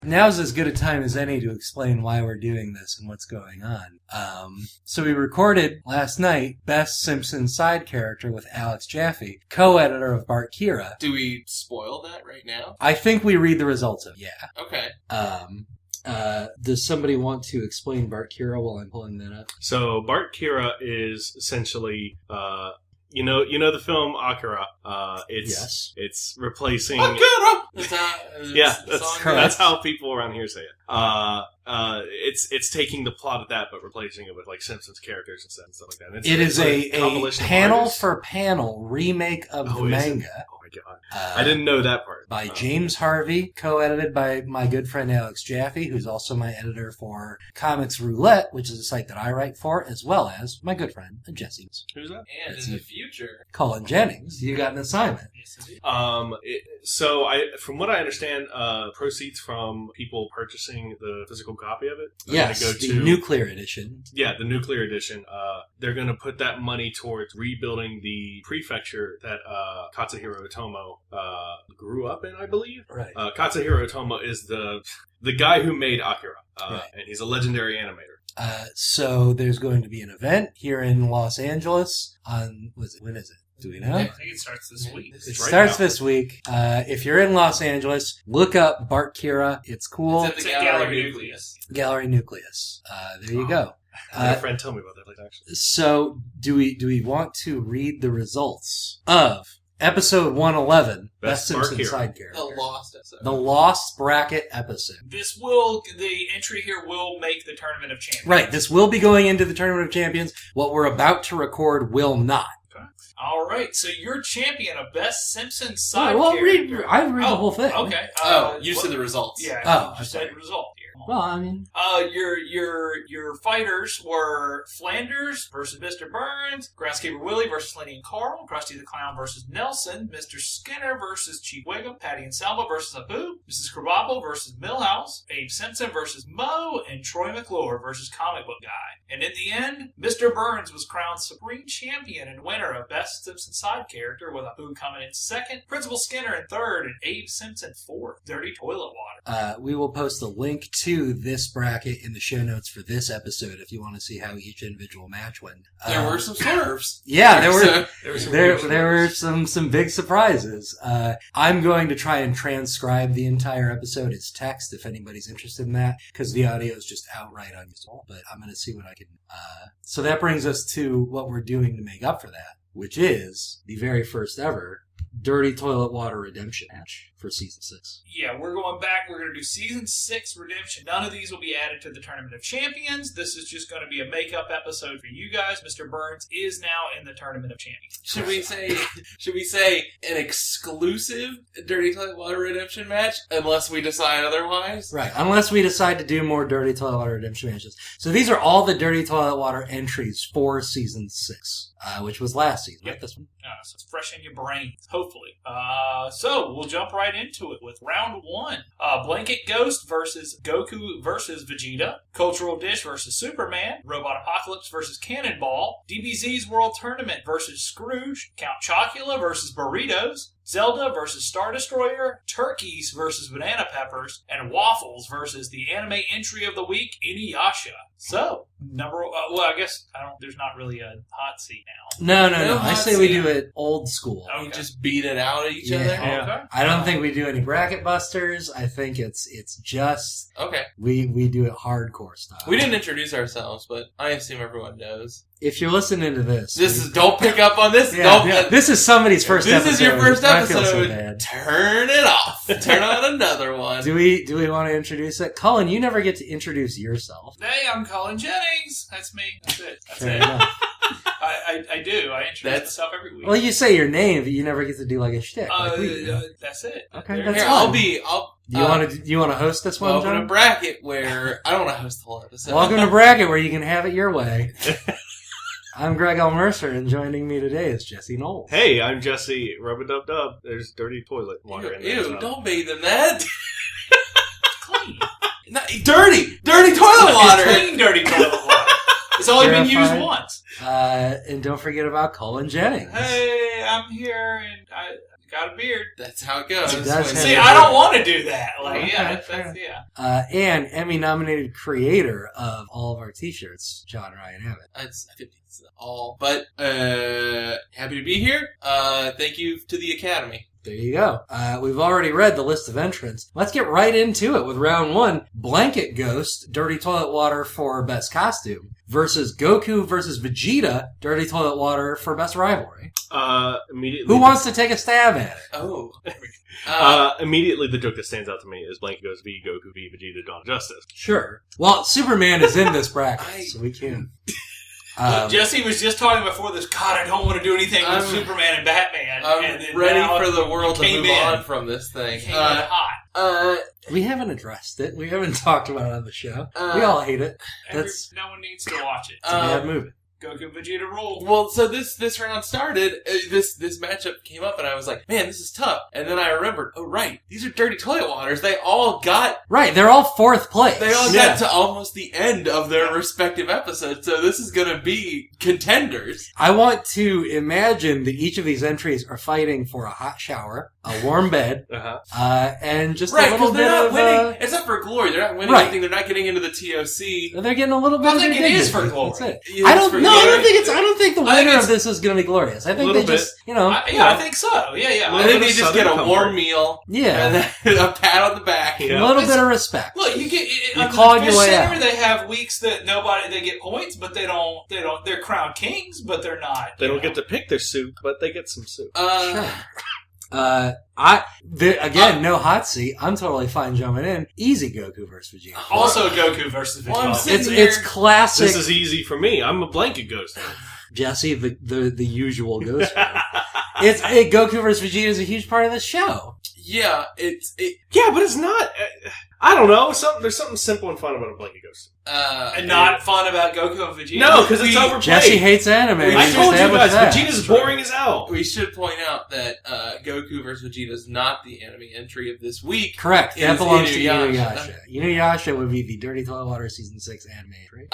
now's as good a time as any to explain why we're doing this and what's going on. So we recorded last night Best Simpsons Side Character with Alex Jaffe, co-editor of Bartkira. Do we spoil that right now? I think we read the results of it, yeah. Okay. Does somebody want to explain Bartkira while I'm pulling that up? So Bartkira is essentially, you know the film Akira. It's replacing. Akira. That's how people around here say it. It's taking the plot of that but replacing it with like Simpsons characters and stuff like that. It is a panel for panel remake of the manga. Oh my god! I didn't know that part. By James Harvey, co-edited by my good friend Alex Jaffe, who's also my editor for Comics Roulette, which is a site that I write for, as well as my good friend Jesse. Who's that? And in the future, Colin Jennings. You got an assignment. From what I understand, proceeds from people purchasing the physical copy of it. Yes, the Nuclear Edition. Yeah, the Nuclear Edition. They're going to put that money towards rebuilding the prefecture that Katsuhiro Otomo grew up in, I believe. Right. Katsuhiro Otomo is the guy who made Akira, right. And he's a legendary animator. So there's going to be an event here in Los Angeles on, when is it? Do we know? I think it starts this week. It starts this week. If you're in Los Angeles, look up Bartkira. It's cool. It's at the Gallery Nucleus. Gallery Nucleus. There you go. I had a friend tell me about that place, actually. So do we want to read the results of Episode 111, Best Simpsons Side Character? The Lost episode. The Lost Bracket episode. The entry here will make the Tournament of Champions. Right, this will be going into the Tournament of Champions. What we're about to record will not. All right, so your champion of Best Simpsons Side Character. I read the whole thing. Okay. You said the results. Yeah. You said the result here. Well, I mean, your fighters were Flanders versus Mr. Burns, Groundskeeper Willie versus Lenny and Carl, Krusty the Clown versus Nelson, Mr. Skinner versus Chief Wiggum, Patty and Selma versus Abu, Mrs. Krabappel versus Millhouse, Abe Simpson versus Mo, and Troy McClure versus Comic Book Guy. And in the end, Mr. Burns was crowned Supreme Champion and winner of Best Simpsons Side Character, with Abu coming in second, Principal Skinner in third, and Abe Simpson fourth. Dirty Toilet Water. We will post a link to this bracket in the show notes for this episode if you want to see how each individual match went. There were some swerves. Yeah, there were some big surprises. I'm going to try and transcribe the entire episode as text if anybody's interested in that, because the audio is just outright unusable. But I'm going to see what I can. So that brings us to what we're doing to make up for that, which is the very first ever Dirty Toilet Water Redemption match for Season 6. Yeah, we're going back. We're going to do Season 6 Redemption. None of these will be added to the Tournament of Champions. This is just going to be a makeup episode for you guys. Mr. Burns is now in the Tournament of Champions. Should we say an exclusive Dirty Toilet Water Redemption match unless we decide otherwise? Right, unless we decide to do more Dirty Toilet Water Redemption matches. So these are all the Dirty Toilet Water entries for Season 6, which was last season, right? This one? So it's fresh in your brains, hopefully. So we'll jump right into it with round 1. Blanket Ghost versus Goku versus Vegeta. Cultural Dish versus Superman. Robot Apocalypse versus Cannonball. DBZ's World Tournament versus Scrooge. Count Chocula versus Burritos. Zelda versus Star Destroyer, Turkeys versus Banana Peppers, and Waffles versus the anime entry of the week, Inuyasha. So, there's not really a hot seat now. No. I say we do it old school. We just beat it out at each other? Yeah. Okay. I don't think we do any bracket busters. I think it's just... Okay. We do it hardcore style. We didn't introduce ourselves, but I assume everyone knows. If you're listening to this... Don't pick up on this. This is somebody's first episode. This is your first episode. I feel so bad. Turn it off. Turn on another one. Do we want to introduce it? Colin, you never get to introduce yourself. Hey, I'm Colin Jennings. That's me. That's it. Fair enough. I do. I introduce myself every week. Well, you say your name, but you never get to do like a shtick. That's it. Okay, that's fine. You want to host this one, welcome John? to Bracket, where I don't want to host the whole episode. Welcome to Bracket, where you can have it your way. I'm Greg L. Mercer, and joining me today is Jesse Knowles. Hey, I'm Jesse. Rub-a-dub-dub. There's dirty toilet water in there. Ew, don't bathe in that. It's clean. Dirty toilet water. It's clean, dirty toilet water. It's only been used once. And don't forget about Colin Jennings. Hey, I'm here, and got a beard. That's how it goes. He does have See, a I don't beard. want to do that. Like, Okay, yeah, fair. that's, yeah. And Emmy-nominated creator of all of our T-shirts, John Ryan Abbott. That's 50 all. But happy to be here. Thank you to the Academy. There you go. We've already read the list of entrants. Let's get right into it with round 1. Blanket Ghost, Dirty Toilet Water for Best Costume, versus Goku versus Vegeta, Dirty Toilet Water for Best Rivalry. Immediately. Who wants to take a stab at it? Oh. Immediately, the joke that stands out to me is Blanket Ghost v. Goku v. Vegeta Dawn of Justice. Sure. Well, Superman is in this bracket, so we can. Jesse was just talking before this. God, I don't want to do anything with I'm- Superman and Batman. I'm and then ready now for the world to came move in. on from this thing. Came in hot. We haven't addressed it. We haven't talked about it on the show. We all hate it. That's No one needs to watch it. a bad movie. Goku Vegeta rule. Well, so this round started, this matchup came up, and I was like, man, this is tough. And then I remembered, oh, right, these are Dirty Toilet Waters. They all got Right, they're all 4th place. got to almost the end of their respective episodes, so this is going to be contenders. I want to imagine that each of these entries are fighting for a hot shower, a warm bed, and just Right, a little because bit they're not of... winning, except for glory. They're not winning Right. anything. They're not getting into the TOC. they're getting a little bit I of think their it is dignity. for glory. That's it. Yeah, I it's don't for know. I glory. don't think the I think winner of it's- this is going to be glorious. I think Little they bit. just, you know... I think so. Yeah. I think bit they of just get a Southern warm comfort. meal Yeah. and then a pat on the back. Yeah. A little bit of respect. Look, you get You clawed the your Fish way Center. out. They have weeks that they get points, but they don't. They're crowned kings, but they're not. They don't get to pick their soup, but they get some soup. Sure. No hot seat. I'm totally fine jumping in. Easy Goku versus Vegeta. Also Goku versus Well, I'm Vegeta. sitting It's here- classic This is easy for me. I'm a Blanket Ghost. Jesse, the usual Ghost fan. Goku versus Vegeta is a huge part of the show. Yeah, Yeah, but it's not. I don't know. There's something simple and fun about a Blanket Ghost. and not fun about Goku and Vegeta. No, because it's overplayed. Jesse hates anime. I We I told you established guys, that. Vegeta's boring as hell. we should point out that Goku versus Vegeta is not the anime entry of this week. Correct. That Is belongs to Inuyasha. Inuyasha. Inuyasha would be the Dirty Toilet Water Season 6 anime entry.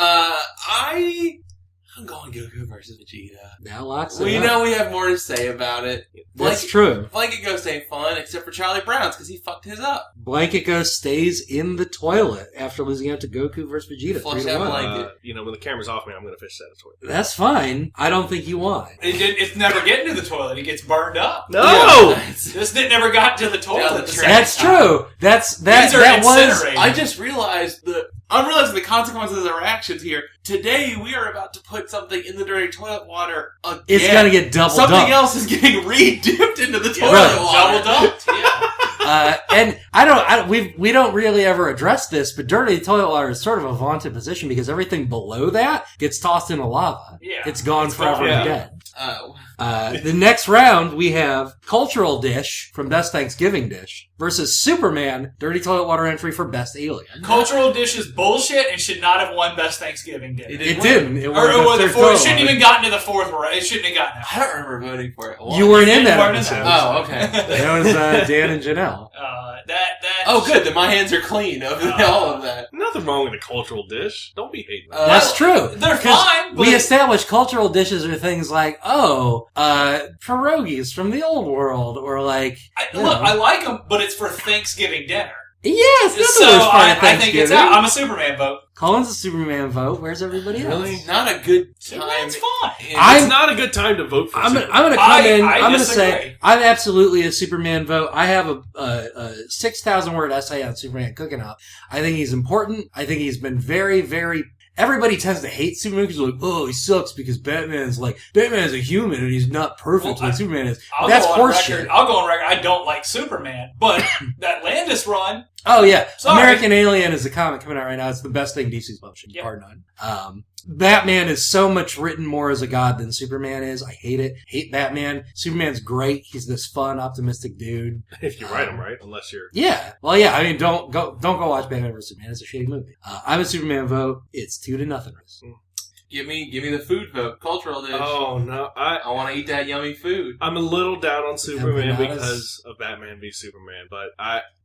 I'm going Goku versus Vegeta. Now locks it We up. know we have more to say about it. That's true. Blanket Ghost ain't fun, except for Charlie Brown's, because he fucked his up. Blanket Ghost stays in the toilet after losing out to Goku versus Vegeta. Flush 3-1. that blanket. When the camera's off me, I'm going to fish that toilet. That's fine. I don't think you won. It's never getting to the toilet. It gets burned up. No! Yeah. This never got to the toilet. Down the at the trash. same That's time. true. That was. incinerated. I just realized I'm realizing the consequences of our actions here. Today, we are about to put something in the dirty toilet water again. It's gonna get double Something dumped. else is getting re-dipped into the toilet Right. water. Double dumped. Yeah. And we don't really ever address this, but dirty toilet water is sort of a vaunted position because everything below that gets tossed into lava. Yeah. It's gone It's forever gone. and Yeah. dead. Oh. The next round, we have Cultural Dish from Best Thanksgiving Dish versus Superman, Dirty Toilet Water entry for Best Alien. Cultural dish is bullshit and should not have won Best Thanksgiving Dinner. It didn't. It Or won it, was Best the Third fourth, it Toilet shouldn't Water. even gotten to the fourth round. It shouldn't have gotten I don't remember voting for it. You weren't in that weren't in episode. that. Oh, okay. That was Dan and Janelle. Oh, good. Then my hands are clean of all of that. Nothing wrong with a cultural dish. Don't be hating. That's true. They're 'Cause fine, but We established cultural dishes are things like, pierogies from the old world, or like, I like them, but it's for Thanksgiving dinner. yes, that's So the worst part of I think it's Thanksgiving. out. I'm a Superman vote. Colin's a Superman vote. Where's everybody else? Really? Not a good time. Superman's fine. It's not a good time to vote for I'm Superman. going to come in. I I'm going to disagree. say I'm absolutely a Superman vote. I have a 6,000 word essay on Superman cooking up. I think he's important. I think he's been very, very. Everybody tends to hate Superman because they're like, oh, he sucks because Batman's a human and he's not perfect like Superman is. That's horseshit. I'll go on record. I don't like Superman, but that Landis run. Oh yeah, Sorry. American Alien is a comic coming out right now. It's the best thing DC's publishing, Yep. bar none. Batman is so much written more as a god than Superman is. I hate it. Hate Batman. Superman's great. He's this fun, optimistic dude. If you write them right, unless you're... Yeah. Well, yeah. I mean, don't go watch Batman vs Superman. It's a shitty movie. I'm a Superman vote. It's 2-0. Give me the food vote. Cultural dish. Oh, no. I want to eat that yummy food. I'm a little down on Superman Empanadas. because of Batman v Superman, but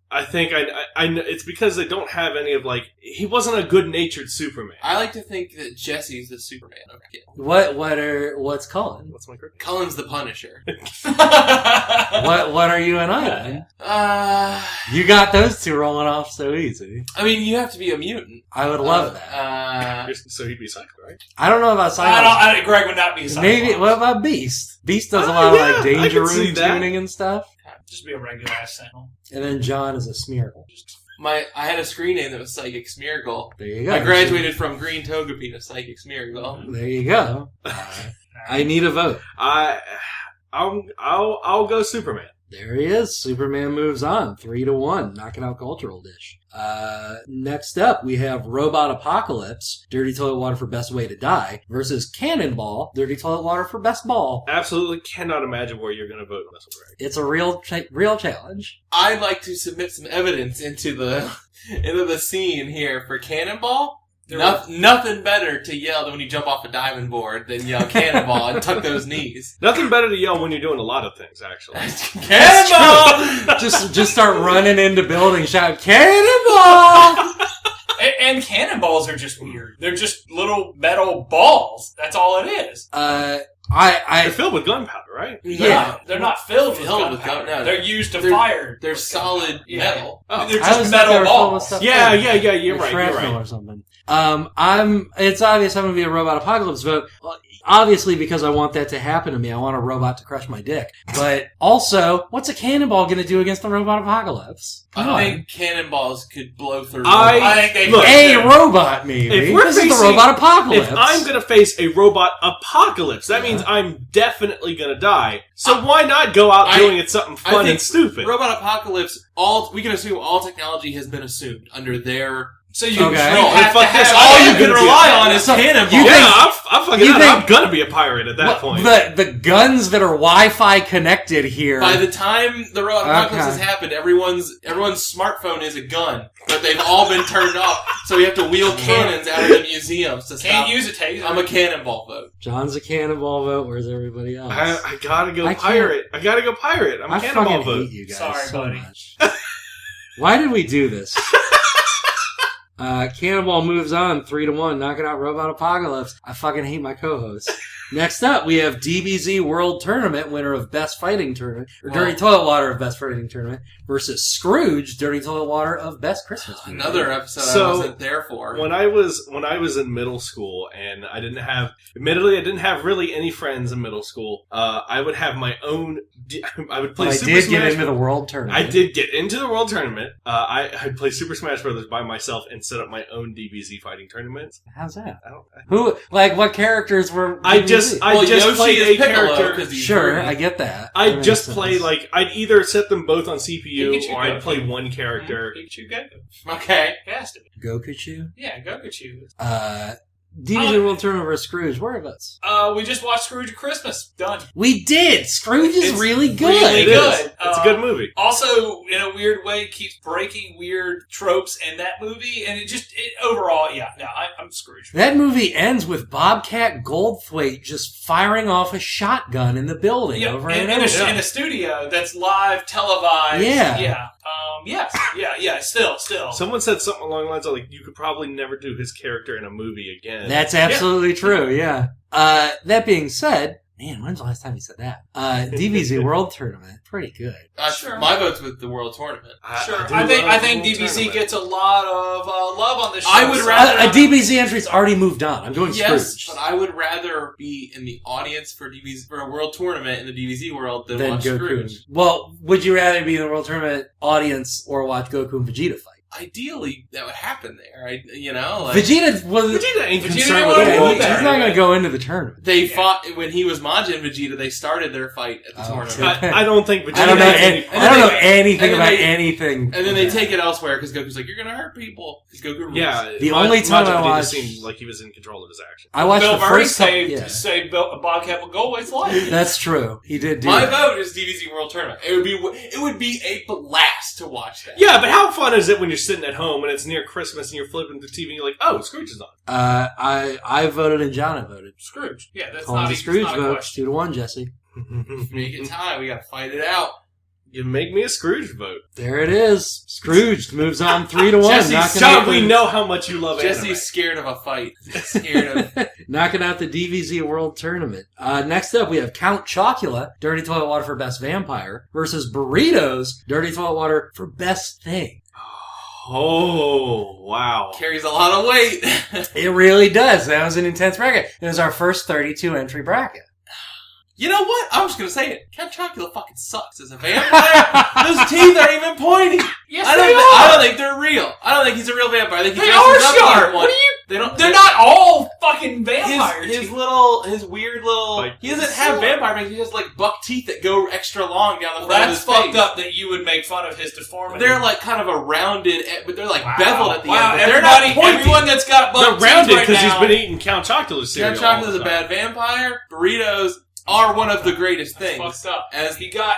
I think it's because they don't have any of he wasn't a good-natured Superman. I like to think that Jesse's the Superman. Okay. What's Cullen? What's my cricket? Cullen's the Punisher. What are you and I? You got those two rolling off so easy. I mean, you have to be a mutant. I would love that. So he'd be Cyclo, right? I don't know about Cyclo. Greg would not be a Cyclo. Maybe. What about Beast? Beast does a lot of danger room tuning and stuff. Just be a regular ass Sentinel. And then John is a Smeargle. I had a screen name that was Psychic Smeargle. There you go. I graduated from Green Togepi to Psychic Smeargle. There you go. I need a vote. I'll go Superman. There he is. Superman moves on 3-1, knocking out Cultural Dish. Next up, we have Robot Apocalypse, Dirty Toilet Water for Best Way to Die, versus Cannonball, Dirty Toilet Water for Best Ball. Absolutely cannot imagine where you're going to vote on this one, Greg. It's a real challenge. I'd like to submit some evidence into the scene here for Cannonball. Nothing better to yell than when you jump off a diamond board than yell Cannonball and tuck those knees. Nothing better to yell when you're doing a lot of things, actually. Cannonball! just start running into buildings, shout Cannonball! And cannonballs are just weird. They're just little metal balls. That's all it is. They're filled with gunpowder, right? Yeah, they're not filled with gunpowder. No. They're used to fire. They're solid metal. Oh. They're just metal balls. Yeah. You're right. Or something. It's obvious I'm going to be a Robot Apocalypse vote. Obviously, because I want that to happen to me. I want a robot to crush my dick. But also, what's a cannonball going to do against the Robot Apocalypse? I think cannonballs could blow through. I think they could. A robot, maybe. If we're this is the Robot Apocalypse. If I'm going to face a Robot Apocalypse, that means I'm definitely going to die. So why not go out doing something fun and stupid? Robot Apocalypse, we can assume all technology has been assumed under their... So you all you can rely on is cannonball. I'm gonna be a pirate at that point. The guns that are Wi-Fi connected here. By the time the Robot Apocalypse has happened, everyone's smartphone is a gun, but they've all been turned off. So we have to wheel cannons out of the museums to stop. Can't use a taser. I'm a cannonball vote. John's a cannonball vote. Where's everybody else? I gotta go pirate. I'm a cannonball vote. Hate you guys Sorry, so buddy. much. Why did we do this? Cannonball moves on 3-1, knocking out Robot Apocalypse. I fucking hate my co-host. Next up, we have DBZ World Tournament, winner of Best Fighting Tournament, or Dirty Toilet Water of Best Fighting Tournament, versus Scrooge, Dirty Toilet Water of Best Christmas Movie. Another episode I wasn't there for. When I was in middle school, and I didn't have really any friends in middle school. I would have my own. I would play. Super Smash. Get into the World Tournament. I did get into the World Tournament. I'd play Super Smash Brothers by myself and set up my own DBZ fighting tournaments. How's that? What characters were? I just played a character. Sure, I get that. I'd just play I'd either set them both on CPU or I'd play one character. Pikachu, Goku. Okay, it has to be. Gokuchu? Yeah, Gokuchu. DBZ World Tournament versus Scrooge. Whereabouts? We just watched Scrooge at Christmas. Done. We did. Scrooge is really good. Really good. It's a good movie. Also, in a weird way, keeps breaking weird tropes in that movie, and overall, I'm Scrooge. That movie ends with Bobcat Goldthwait just firing off a shotgun in the building in a studio that's live televised. Yeah. Still. Someone said something along the lines of you could probably never do his character in a movie again. That's absolutely true, yeah. That being said, man, when's the last time you said that? DBZ World Tournament, pretty good. Sure. My vote's with the World Tournament. Sure. I think DBZ gets a lot of love on this show. I would rather... A DBZ entry's already moved on. I'm going Scrooge. Yes, but I would rather be in the audience for a World Tournament in the DBZ world than watch Goku. Scrooge. Well, would you rather be in the World Tournament audience or watch Goku and Vegeta fight? Ideally, that would happen there. Vegeta ain't concerned with it. He's not going to go into the tournament. They fought when he was Majin Vegeta. They started their fight at the tournament. I don't think Vegeta. I don't know anything about anything. And then they take it elsewhere because Goku's like, "You're going to hurt people." Because Goku rules. Yeah. The only time Majin I watched, seemed like he was in control of his actions. I watched Bill the Murray first saved Bobcat Goldthwait's life. That's true. He did. My vote is DBZ World Tournament. It would be a blast to watch that. Yeah, but how fun is it when you're sitting at home and it's near Christmas and you're flipping the TV and you're like, oh, Scrooge is on. I voted and John voted. Scrooge. Yeah, that's Calling not the Scrooge not vote. 2-1, Jesse. Make it time. We got to fight it out. You make me a Scrooge vote. There it is. Scrooge moves on 3-1. Jesse, Sean, we know how much you love Jesse's anime. scared of a fight. Scared of... Knocking out the DVZ World Tournament. Next up, we have Count Chocula, Dirty Toilet Water for Best Vampire, versus Burritos, Dirty Toilet Water for Best Thing. Oh, wow. Carries a lot of weight. It really does. That was an intense bracket. It was our first 32-entry bracket. You know what? I'm just gonna say it. Count Chocula fucking sucks as a vampire. Those teeth aren't even pointy. Yes, I don't think they're real. I don't think he's a real vampire. I think he they dresses are up sharp. like one. What are you? They're not all fucking vampires. His weird little. Like, he doesn't have vampire fangs. He has like buck teeth that go extra long down the front of his That's fucked face. up that you would make fun of his deformity. They're like kind of a rounded, but they're like beveled at the end. But Everybody, they're not pointy. everyone that's got buck They're rounded teeth because right he's now. been eating Count Chocula cereal. Count Chocula's a bad vampire. Burritos are one of the greatest things. Fucked up. As He got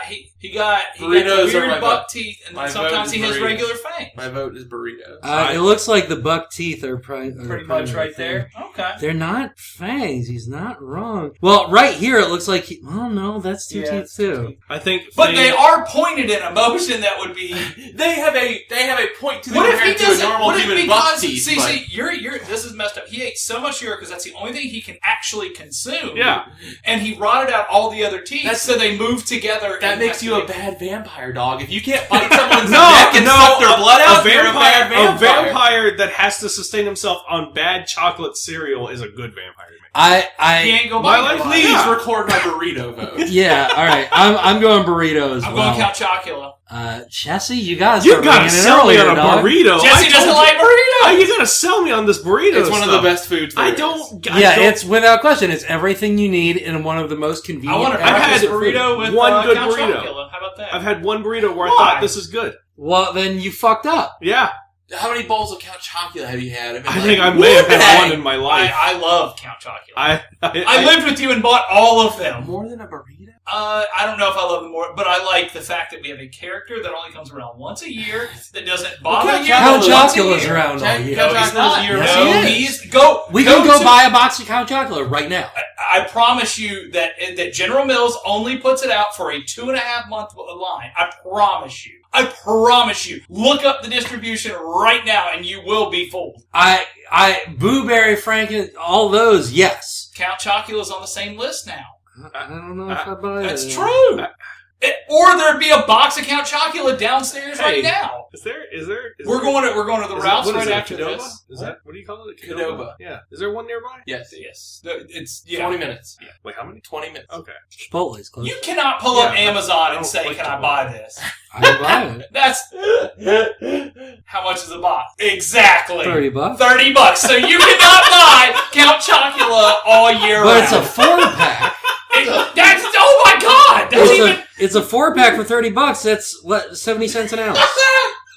Burritos are my weird buck vote. teeth, and My then vote sometimes is he has burritos. regular fangs. my vote is burritos. It looks like the buck teeth are Pretty much right there. Okay. They're not fangs. He's not wrong. Well, right here it looks like oh no, that's two teeth too. I think, But they are pointed in a motion that would be. They have a point to them What if he compared to a doesn't? normal What if human buck because teeth. see, you're this is messed up. He ate so much urine because that's the only thing he can actually consume. Yeah. And he rotted out all the other teeth, That's- so they move together. That and makes have you to a make- bad vampire, dog. If you can't bite someone's neck and suck their blood out, you're a bad vampire. A vampire that has to sustain himself on bad chocolate cereal is a good vampire to me. He ain't go My bite life nobody. Please Yeah. record my burrito vote. Yeah, all right. I'm going burrito as I'm well. going Count Chocula. Jesse, you gotta You start gotta bringing it sell me earlier, on a dog. burrito. Jesse doesn't like burritos. You gotta sell me on this burrito. It's one of the best foods there I is. don't. It's without question. It's everything you need in one of the most convenient. I want a I've breakfast had burrito with one good Count burrito. Chocula. How about that? I've had one burrito where I Why? thought this is good. Well, then you fucked up. Yeah, How many bowls of Count Chocula have you had? I think I may have had one in my life. I love Count Chocula. I lived with you and bought all of them. more than a burrito. I don't know if I love them more, but I like the fact that we have a character that only comes around once a year, that doesn't bother Count you. Count once a Chocula's year. around all year. Count No, he's Chocula's not. year Yes, round. he is. We can go to- buy a box of Count Chocula right now. I promise you that General Mills only puts it out for a 2.5 month line. I promise you. I promise you. Look up the distribution right now, and you will be fooled. Blueberry Franken, all those, yes. Count Chocula's on the same list now. I don't know if I buy That's it. true. Or there'd be a box of Count Chocula downstairs Hey. right now. Is there? We're going to the is Ralph's it, what is right it, after Qdoba? this. Is that what do you call it? Qdoba. Yeah. Is there one nearby? Yes. Yes. It's 20 minutes. Yeah. Wait, how many? 20 minutes. Okay. Chipotle's close. You cannot pull up Yeah, Amazon I and don't say, like "Can to I pull buy it. this?" I buy it. That's how much is a box? Exactly. $30. $30. So you cannot buy Count Chocula all year But round. it's a 4-pack. That's oh my god! That's even It's a 4-pack for $30. That's what, 70 cents an ounce.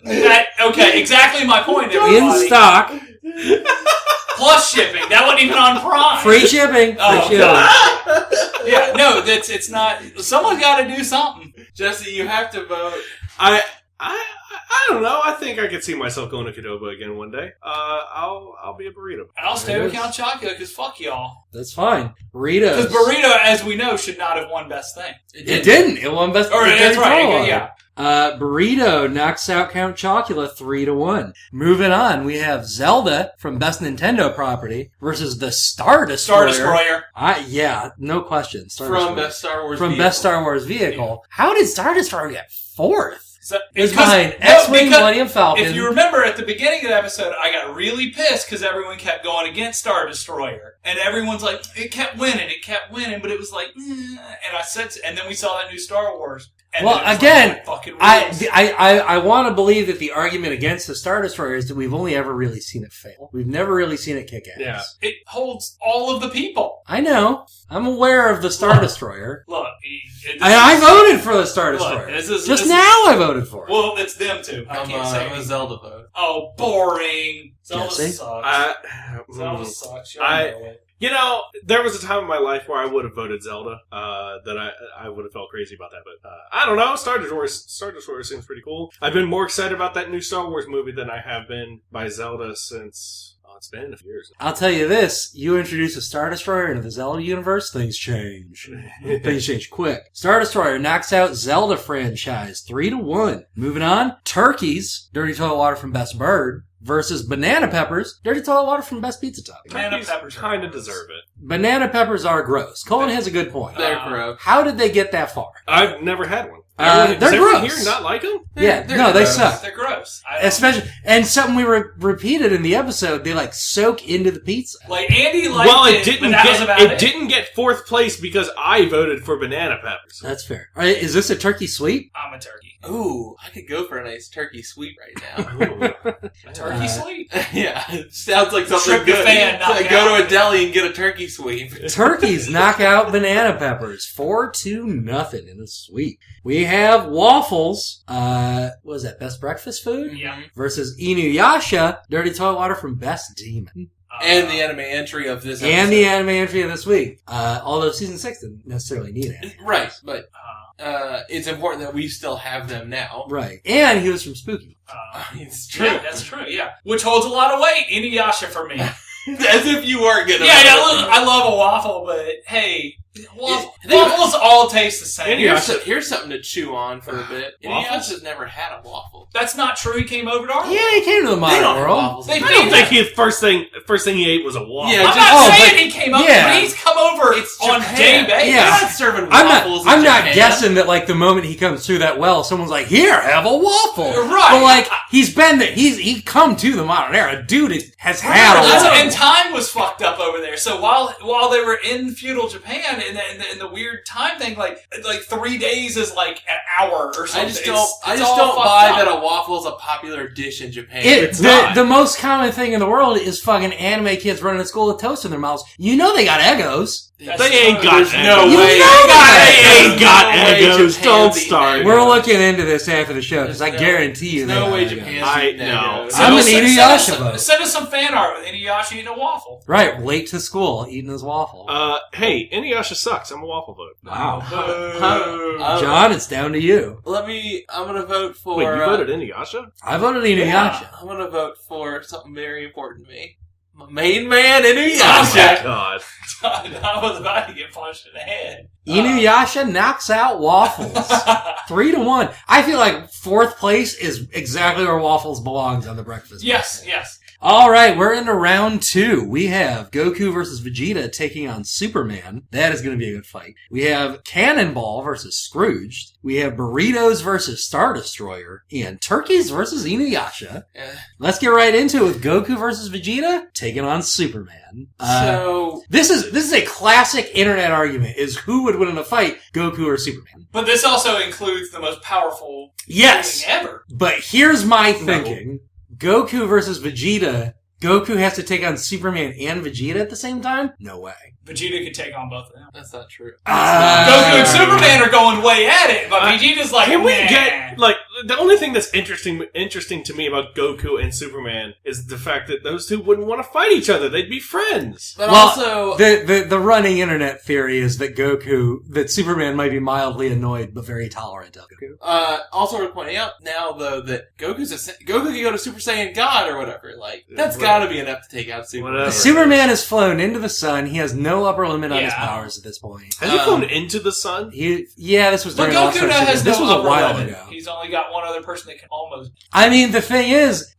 okay. Exactly my point. In Everybody. stock. Plus shipping. That wasn't even on Prime. Free shipping. Oh, Free shipping. God. Yeah, no, it's not. Someone's got to do something. Jesse, you have to vote. I don't know. I think I could see myself going to Qdoba again one day. I'll be a burrito. And I'll stay with Count Chocula because fuck y'all. That's fine. Burritos. Because burrito, as we know, should not have won best thing. It didn't. It won best. Or that's right. Yeah. Burrito knocks out Count Chocula 3-1. Moving on, we have Zelda from Best Nintendo Property versus the Star Destroyer. Star Destroyer. Yeah, no question. Star From Destroyer. Best Star Wars From vehicle. Best Star Wars Vehicle. How did Star Destroyer get 4th? So, It's behind X-Wing, Millennium Falcon. If you remember at the beginning of the episode, I got really pissed because everyone kept going against Star Destroyer. And everyone's like, it kept winning, but it was like, and I said, and then we saw that new Star Wars. And Well, then it was again, like, fucking rules. I want to believe that the argument against the Star Destroyer is that we've only ever really seen it fail. We've never really seen it kick ass. Yeah. It holds all of the people. I know. I'm aware of the Star Destroyer. Look, And I voted for the Star Destroyer. Just now I voted for it. Well, it's them too. I can't say I'm a anything. Zelda vote. Oh, boring. Zelda Jesse? sucks. Zelda sucks. Y'all know it. You know, there was a time in my life where I would have voted Zelda. That I would have felt crazy about that, but I don't know. Star Destroyer seems pretty cool. I've been more excited about that new Star Wars movie than I have been by Zelda since It's been a few years. I'll tell you this. You introduce a Star Destroyer into the Zelda universe, things change. Things change quick. Star Destroyer knocks out Zelda franchise 3-1. Moving on. Turkeys, Dirty Toilet Water from Best Bird, versus Banana Peppers, Dirty Toilet Water from Best Pizza Topping. Banana peppers kind of deserve it. Banana peppers are gross. Colin has a good point. They're gross. How did they get that far? I've never had one. They're Does everyone gross. here not like them? Yeah, They're no, they gross. suck. They're gross. Especially, and something we repeated in the episode, they like soak into the pizza. Like Andy liked but that was about it. didn't get fourth place because I voted for banana peppers. That's fair. All right, is this a turkey sweep? I'm a turkey. Ooh, I could go for a nice turkey sweet right now. Turkey sweet? Yeah, it sounds like something Tryptophan, good. knock So go out. to a deli and get a turkey sweep. Turkeys knock out banana peppers 4-0 in a sweep. We have waffles. What was that? Best breakfast food? Yeah. Versus Inuyasha, Dirty Toilet Water from Best Demon. And the anime entry of this episode. And the anime entry of this week. Although season 6 didn't necessarily need it. Right, but it's important that we still have them now. Right. And he was from Spooky. It's true. Yeah, that's true, yeah. Which holds a lot of weight. Inuyasha for me. As if you weren't gonna. Yeah, I love a waffle, but hey, waffles all taste the same. Here's something to chew on for a bit. Inuyasha's never had a waffle. That's not true. He came over to our Yeah, he came to the They modern don't have world. waffles. They I don't think his first thing he ate was a waffle. Yeah, I'm just- not saying but- he came over, yeah. but he's come over It's on Japan. day basis. Yeah. They're not serving waffles. I'm in not Japan. guessing that like the moment he comes through that well, someone's like, "Here, have a waffle." Right. But like he's been there. He come to the modern era. Dude has had a That's- waffle. and time was fucked up over there. So while they were in feudal Japan in the weird time thing, like 3 days is like an hour or something. I just all don't fucked buy up. that a waffle is a popular dish in Japan. The most common thing in the world is fucking anime kids running to school with toast in their mouths. You know they got Eggos. That's They ain't true. got There's no You way. know They ain't got No way Eggos. Japan's Don't eating start. Eggos. We're looking into this after the show because I There's no- guarantee you There's no they way got Japan's Eggos. I eating know. Eggos. I'm an Send us Inuyasha vote. Send us some fan art with Inuyasha eating a waffle. Right, late to school, eating his waffle. Hey, Inuyasha sucks. I'm a waffle vote. Wow. Huh? John, it's down to you. I'm gonna vote for... Wait, you voted Inuyasha? I voted Inuyasha. I'm gonna vote for something very important to me. My main man, Inuyasha. God. I was about to get punched in the head. Inuyasha knocks out waffles. 3-1. I feel like fourth place is exactly where waffles belongs on the breakfast. Yes. All right, we're into round 2. We have Goku versus Vegeta taking on Superman. That is going to be a good fight. We have Cannonball versus Scrooged. We have Burritos versus Star Destroyer. And Turkeys versus Inuyasha. Let's get right into it with Goku versus Vegeta taking on Superman. So... This is a classic internet argument, is who would win in a fight, Goku or Superman? But this also includes the most powerful Yes. thing ever. But here's my thinking. Goku versus Vegeta. Goku has to take on Superman and Vegeta at the same time? No way. Vegeta could take on both of them. That's not true. Goku and Superman are going way at it, but Vegeta's like, Can we nah. get, like, the only thing that's interesting to me about Goku and Superman is the fact that those two wouldn't want to fight each other. They'd be friends. But Well, also... the running internet theory is that Superman might be mildly annoyed but very tolerant of Goku. Also worth pointing out now, though, that Goku can go to Super Saiyan God or whatever. Like, that's gotta be enough to take out Superman. Whatever. Superman has flown into the sun. He has no upper limit on his powers at this point. Has he flown into the sun? This was But during Goku All-Star now has Super. This no was a upper while limit. ago. He's only got one other person that can almost. I mean, the thing is,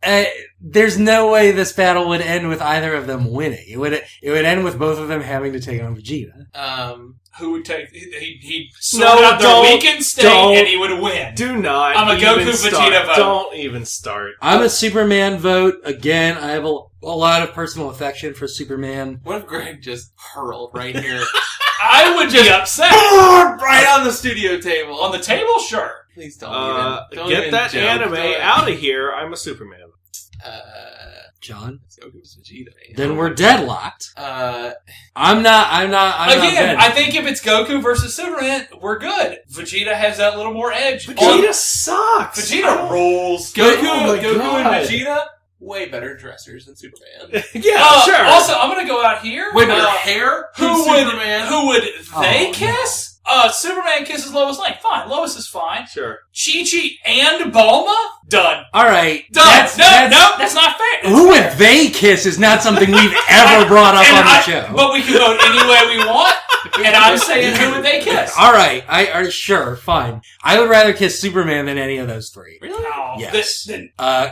there's no way this battle would end with either of them winning. It would end with both of them having to take on Vegeta. Who would take? He'd sort out their weakened state, and he would win. Do not. I'm a even Goku start. Vegeta vote. Don't even start. I'm a Superman vote. Again, I have a lot of personal affection for Superman. What if Greg just hurled right here? I would be upset. Right on the studio table. On the table, sure. Please don't Get even that joke. anime Don't- out of here. I'm a Superman. John? Let's go with Vegeta. Then we're deadlocked. I'm not Again, betting. I think if it's Goku versus Superman, we're good. Vegeta has that little more edge. Vegeta sucks. Vegeta rules. Goku, Oh my Goku God. and Vegeta, way better dressers than Superman. Yeah, sure. Also, I'm gonna go out here. Way better hair Who than would Superman. Who would they no. kiss? Superman kisses Lois Lane. Fine. Lois is fine. Sure. Chi-Chi and Bulma? Done. All right. Done. That's not fair. Who would they kiss is not something we've ever brought up on the show. But we can vote any way we want, and I'm saying who would they kiss? All right. Sure, fine. I would rather kiss Superman than any of those three. Really? Oh, yes.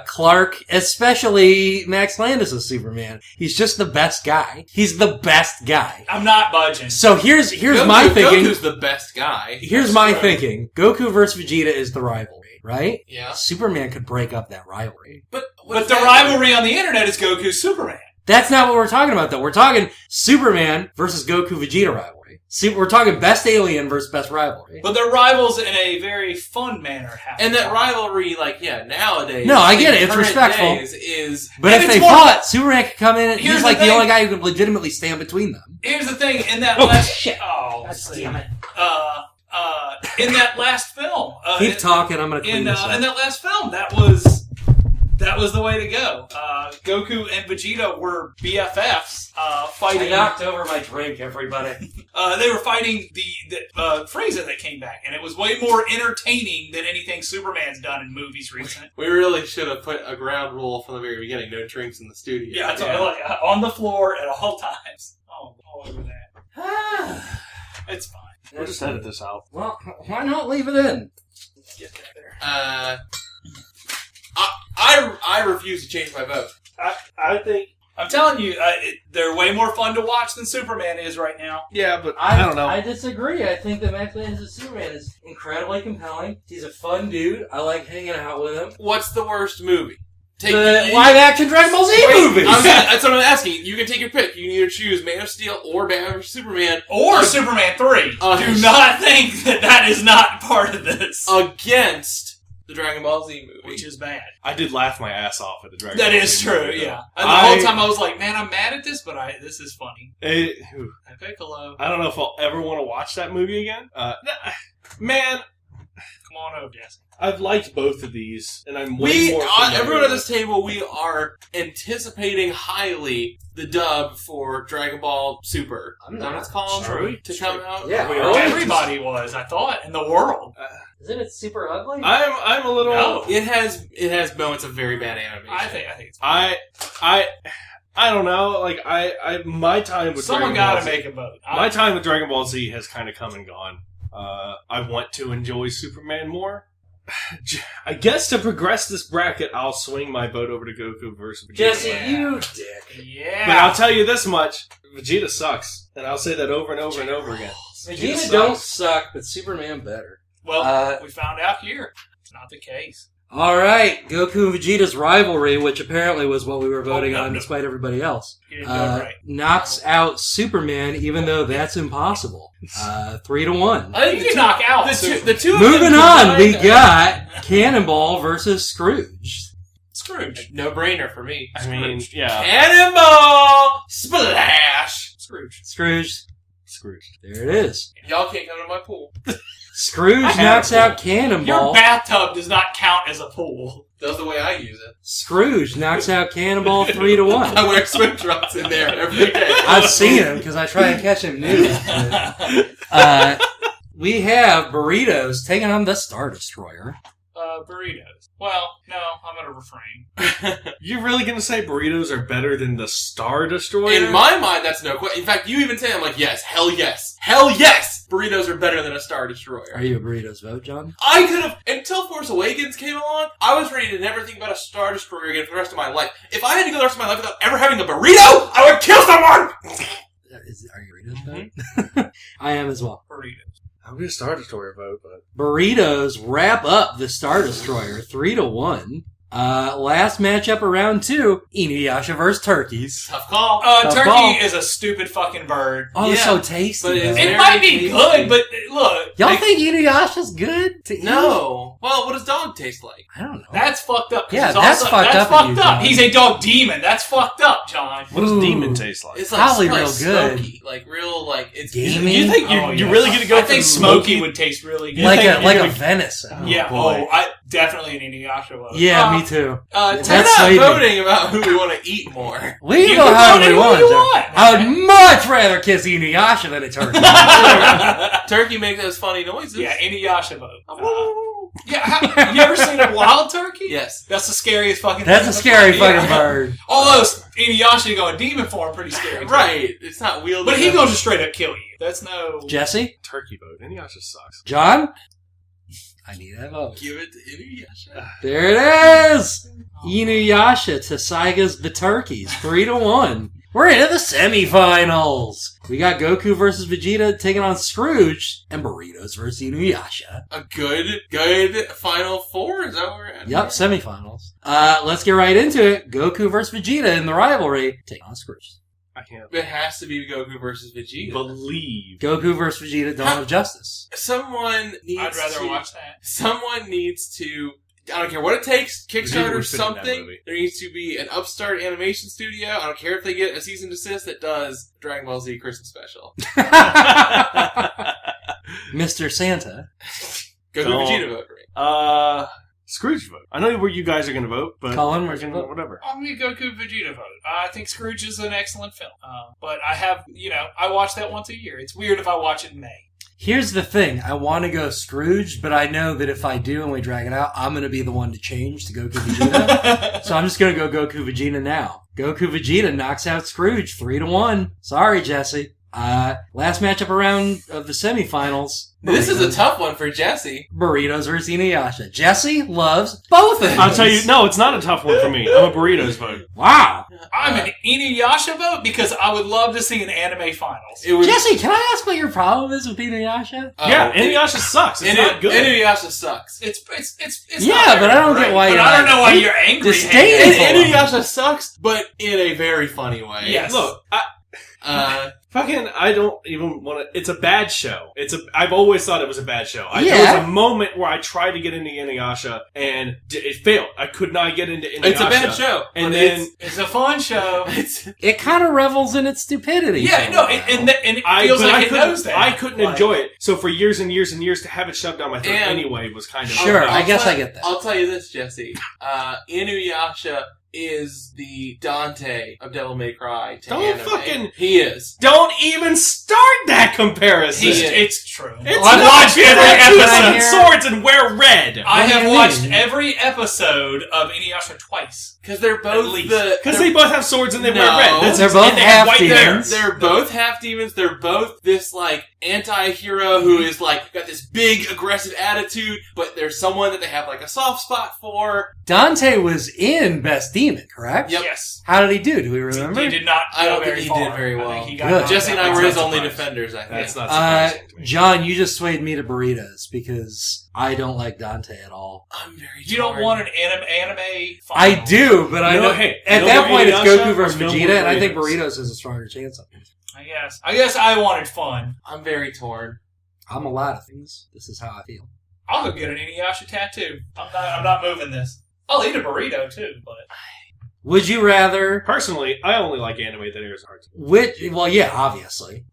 Clark, especially Max Landis' Superman. He's just the best guy. He's the best guy. I'm not budging. So here's my thinking. Goku's the best guy. Here's my thinking. Goku versus Vegeta is the rivalry, right? Yeah. Superman could break up that rivalry. But the rivalry on the internet is Goku Superman. That's not what we're talking about, though. We're talking Superman versus Goku Vegeta rivalry. See, we're talking best alien versus best rivalry. But they're rivals in a very fun manner. And that rivalry, nowadays... No, I get it. It's respectful. But if they fought, Superman could come in and he's like the only guy who could legitimately stand between them. Here's the thing. In that last... Shit. Oh, damn it. In that last film... Keep talking. I'm going to clean this up. In that last film, that was the way to go. Goku and Vegeta were BFFs, fighting... I knocked over my drink, everybody. They were fighting the Frieza that came back, and it was way more entertaining than anything Superman's done in movies recently. We really should have put a ground rule from the very beginning. No drinks in the studio. Yeah, on the floor at all times. Oh, all over that. It's fine. We'll just edit this out. Well, why not leave it in? Let's get that there. I refuse to change my vote. I think... I'm telling you, they're way more fun to watch than Superman is right now. Yeah, but I don't know. I disagree. I think that Max Landis' Superman is incredibly compelling. He's a fun dude. I like hanging out with him. What's the worst movie? The live-action Dragon Ball Z movie. That's what I'm asking. You can take your pick. You can either choose Man of Steel or Batman vs. Superman. Or Superman 3. Do not think that is not part of this. Against the Dragon Ball Z movie. Which is bad. I did laugh my ass off at the Dragon Ball Z. That is true, yeah. And the whole time I was like, man, I'm mad at this, but this is funny. Piccolo. I don't know if I'll ever want to watch that movie again. Man. Come on over, Jesse. I've liked both of these, and I'm way more everyone at this table, we are anticipating highly the dub for Dragon Ball Super. I'm not. It's called to come out. Yeah, everybody was, I thought, in the world. Isn't it super ugly? I'm a little. No. It has moments of very bad animation. I think it's. I don't know. Like my time with someone got to make a vote. My time with Dragon Ball Z has kind of come and gone. I want to enjoy Superman more. I guess to progress this bracket, I'll swing my vote over to Goku versus Vegeta. Jesse, you dick. Yeah. But I'll tell you this much. Vegeta sucks. And I'll say that over and over and over again. Vegeta don't suck, but Superman better. Well, we found out here. It's not the case. All right. Goku and Vegeta's rivalry, which apparently was what we were voting on despite everybody else, knocks out Superman, even though that's impossible. 3-1. I think you can knock out the two. Moving on, we got Cannonball versus Scrooge. Scrooge. No brainer for me. I mean, yeah. Cannonball! Splash! Scrooge. There it is. Y'all can't come to my pool. Scrooge knocks out Cannonball. Your bathtub does not count as a pool. That's the way I use it. Scrooge knocks out Cannonball 3-1. I wear swim trunks in there every day. I've seen him because I try and catch him nude. We have Burritos taking on the Star Destroyer. Burritos. Well, no, I'm going to refrain. You're really going to say burritos are better than the Star Destroyer? In my mind, that's no question. In fact, you even say, I'm like, yes, hell yes. Hell yes! Burritos are better than a Star Destroyer. Are you a Burritos vote, John? I could have, until Force Awakens came along, I was ready to never think about a Star Destroyer again for the rest of my life. If I had to go the rest of my life without ever having a burrito, I would kill someone! Are you Burritos vote? I am as well. Burritos. I'm going to Star Destroyer vote, but... Burritos wrap up the Star Destroyer 3-1. Last matchup of round 2, Inuyasha versus turkeys. Tough call. Turkey is a stupid fucking bird. Oh, it's so tasty. But it might be good, but look. Y'all think Inuyasha's good to eat? No. Well, what does dog taste like? I don't know. That's fucked up. Yeah, that's fucked up. Fucked up. He's a dog demon. That's fucked up, John. What does demon taste like? It's like probably real good. Smoky, like real, like it's gamey. You think you're really going to go? I think smoky would taste really good. Like a venison. Yeah. Boy. Definitely an Inuyasha vote. Yeah, me too. We're That's not swayed me. voting about who we want to eat more. We You can go can however vote we who want. you Jeff. want. I would much rather kiss Inuyasha than a turkey. Turkey make those funny noises. Yeah, Inuyasha vote. Yeah, you ever seen a wild turkey? Yes. That's the scariest fucking That's thing a in the scary planet. fucking bird. All those Inuyasha going demon form, pretty scary. too. Right. It's not wielding. But he goes to straight up kill you. That's no... Jesse? Turkey vote. Inuyasha sucks. John? I need that vote. Give it to Inuyasha. There it is! Inuyasha to Saiga's the Turkeys. 3-1. We're into the semifinals. We got Goku versus Vegeta taking on Scrooge, and Burritos versus Inuyasha. A good final four? Is that where we're at? Yep, semifinals. Let's get right into it. Goku versus Vegeta in the rivalry, taking on Scrooge. I can't It has to be Goku versus Vegeta. believe. Goku versus Vegeta, Dawn of Justice. Someone needs I'd rather to... watch that. Someone needs to... I don't care what it takes. Kickstarter We're spinning that something. movie. There needs to be an upstart animation studio. I don't care if they get a cease and desist that does Dragon Ball Z Christmas special. Mr. Santa. Goku Don't. Vegeta vote for me. Scrooge vote. I know where you guys are going to vote, but Colin, where's your vote? whatever. I'm going to Goku Vegeta vote. I think Scrooge is an excellent film. But I have, I watch that once a year. It's weird if I watch it in May. Here's the thing. I want to go Scrooge, but I know that if I do and we drag it out, I'm going to be the one to change to Goku Vegeta. So I'm just going to go Goku Vegeta now. Goku Vegeta knocks out Scrooge 3-1. Sorry, Jesse. Last matchup around of the semifinals. This is a tough one for Jesse. Burritos versus Inuyasha. Jesse loves both of them. I'll tell you, no, it's not a tough one for me. I'm a Burritos vote. Wow. I'm an Inuyasha vote because I would love to see an anime finals. It would, Jesse, can I ask what your problem is with Inuyasha? Yeah, Inuyasha sucks. It's not good. Inuyasha sucks. It's Yeah, not but I don't great, get why but you're I don't like know why you're angry. disdainful. Inuyasha sucks, but in a very funny way. Yes. Look, Uh, I don't even want to. It's a bad show. I've always thought it was a bad show. There Yeah. was a moment where I tried to get into Inuyasha and it failed. I could not get into Inuyasha. it's a bad show. And but then It's a fun show. It kind of revels in its stupidity. Yeah, for a no, while. and it feels like it knows that. I couldn't Like, enjoy it. So for years and years and years to have it shoved down my throat And- anyway was kind of Sure, I'll I guess tell- I get that. I'll tell you this, Jesse. Inuyasha is the Dante of Devil May Cry to Don't anime. fucking- He is. Don't even start that comparison. It's true. It's I've not watched good. every They're two episode. swords and wear red. I What do have you watched mean? every episode of Inuyasha twice. Because they're both At least. Because they both have swords and they wear No. red. That's They're it. both And they have half white hair. demons. They're both half demons. They're both this like anti-hero who is like got this big aggressive attitude, but there's someone that they have like a soft spot for. Dante was in Best Demon, correct? Yep. Yes. How did he do? Do we remember? He did not. I don't go think very he far. did very I well. think he got Good. knocked Jesse and out I by were his something. only defenders, I think. That's not surprising to me. John, you just swayed me to Burritos because I don't like Dante at all. I'm very You don't torn. want an anime final. I do, but I No, know hey, at no that more point it's Inuyasha Goku versus or no Vegeta, more and I think Burritos? Burritos has a stronger chance of it. I guess I wanted fun. I'm very torn. I'm a lot of things. This is how I feel. I'll go get an Inuyasha tattoo. I'm not moving this. I'll eat a burrito too, but Would you rather? Personally, I only like anime that airs hard. Well, yeah, obviously.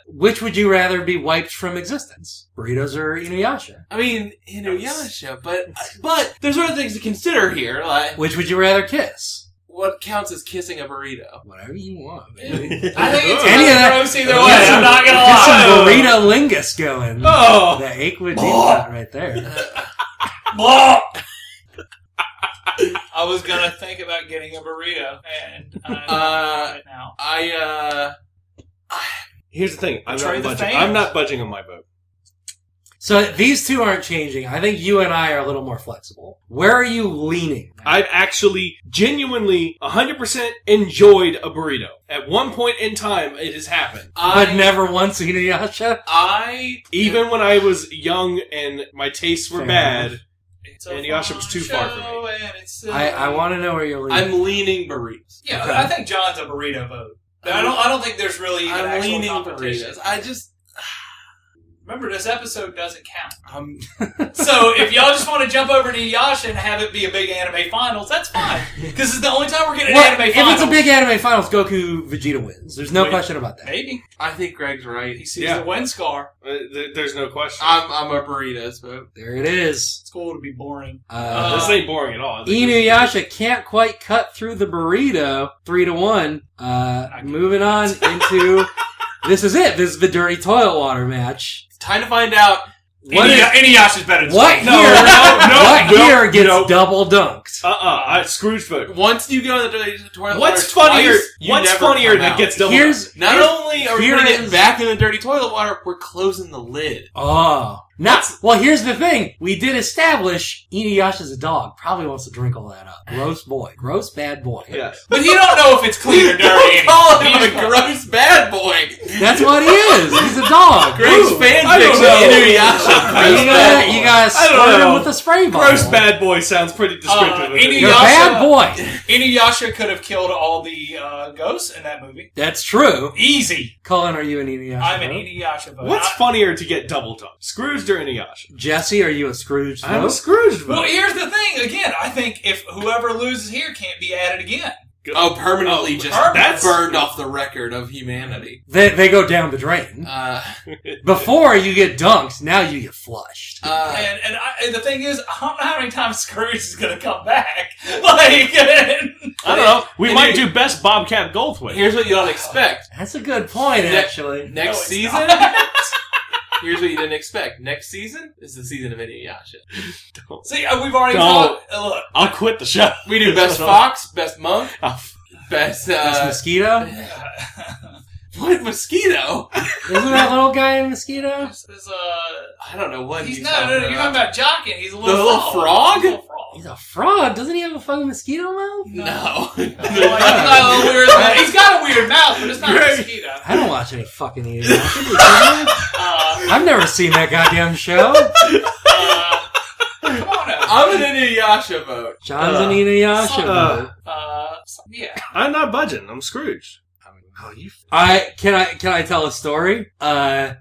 Which would you rather be wiped from existence? Burritos or Inuyasha? I mean, Inuyasha, but there's other things to consider here. Like, Which would you rather kiss? what counts as kissing a burrito? Whatever you want, baby. I think it's Any of that- gross either way. Get some- I'm not gonna Get some lie. burrito lingus going. Oh! The aqua got right there. Blah. I was gonna think about getting a burrito, and I'm not it now. Here's the thing. Betray the fans. I'm not budging on my vote. So these two aren't changing. I think you and I are a little more flexible. Where are you leaning? I've actually genuinely 100% enjoyed a burrito. At one point in time, it has happened. But never once Inuyasha? Even when I was young and my tastes were Fair bad, It's a Inuyasha was too fun far for me. show and it's silly. I want to know where you're leaning. I'm leaning burritos. Yeah, Okay. I think John's a burrito vote. I don't think there's really even I'm actual leaning competition. burritos. I just Remember, this episode doesn't count. So if y'all just want to jump over to Inuyasha and have it be a big anime finals, that's fine. Because it's the only time we're getting an anime finals. If it's a big anime finals, Goku Vegeta wins. There's no question about that. Maybe. I think Greg's right. He sees the wind scar. There's no question. I'm a burritos vote. There it is. It's going to be boring. This ain't boring at all. Inuyasha can't quite cut through the burrito. 3-1. Moving on into... This is it. This is the dirty toilet water match. Time to find out. Inuyasha's better than What here gets double dunked? Scrooge vote. Once you go to the toilet What's water funnier? twice, What's funnier that gets double dunked? Not only are we going to get back in the dirty toilet water, we're closing the lid. Oh. Well, here's the thing. We did establish Inuyasha's a dog. Probably wants to drink all that up. Gross boy. Gross bad boy. Yes. But you don't know if it's clean or dirty. Don't call him a gross bad boy. That's what he is. He's a dog. Greg's fanfiction of Inuyasha. You gotta squirt him with a spray bottle. Gross bad boy sounds pretty descriptive. You're a bad boy. Inuyasha could have killed all the ghosts in that movie. That's true. Easy. Colin, are you an Inuyasha? I'm an Inuyasha vote. What's funnier to get double dunked? Scrooge or Inuyasha? Jesse, are you a Scrooge vote? I'm a Scrooge vote. Well, here's the thing. Again, I think if whoever loses here can't be added again. Permanently just burned off the record of humanity. They go down the drain. Before you get dunked, now you get flushed. And the thing is, I don't know how many times Scrooge is going to come back. I don't know. We might do best Bobcat Goldthwait. Here's what you don't expect. That's a good point, actually. Next season... Here's what you didn't expect. Next season is the season of Inuyasha. See, we've already thought... Look, I'll quit the show. We do best fox, best monk, best mosquito. What mosquito? Isn't that little guy a mosquito? I don't know what he's not. You're talking about Jockin. He's a little frog. He's a little frog. He's a frog. Doesn't he have a fucking mosquito mouth? No. He's got a weird mouth, but it's not a mosquito. I don't watch any fucking Inuyasha. I've never seen that goddamn show. Come on now. I'm an Inuyasha vote. John's an Inuyasha vote. Yeah. I'm not budging. I'm Scrooge. Can I tell a story?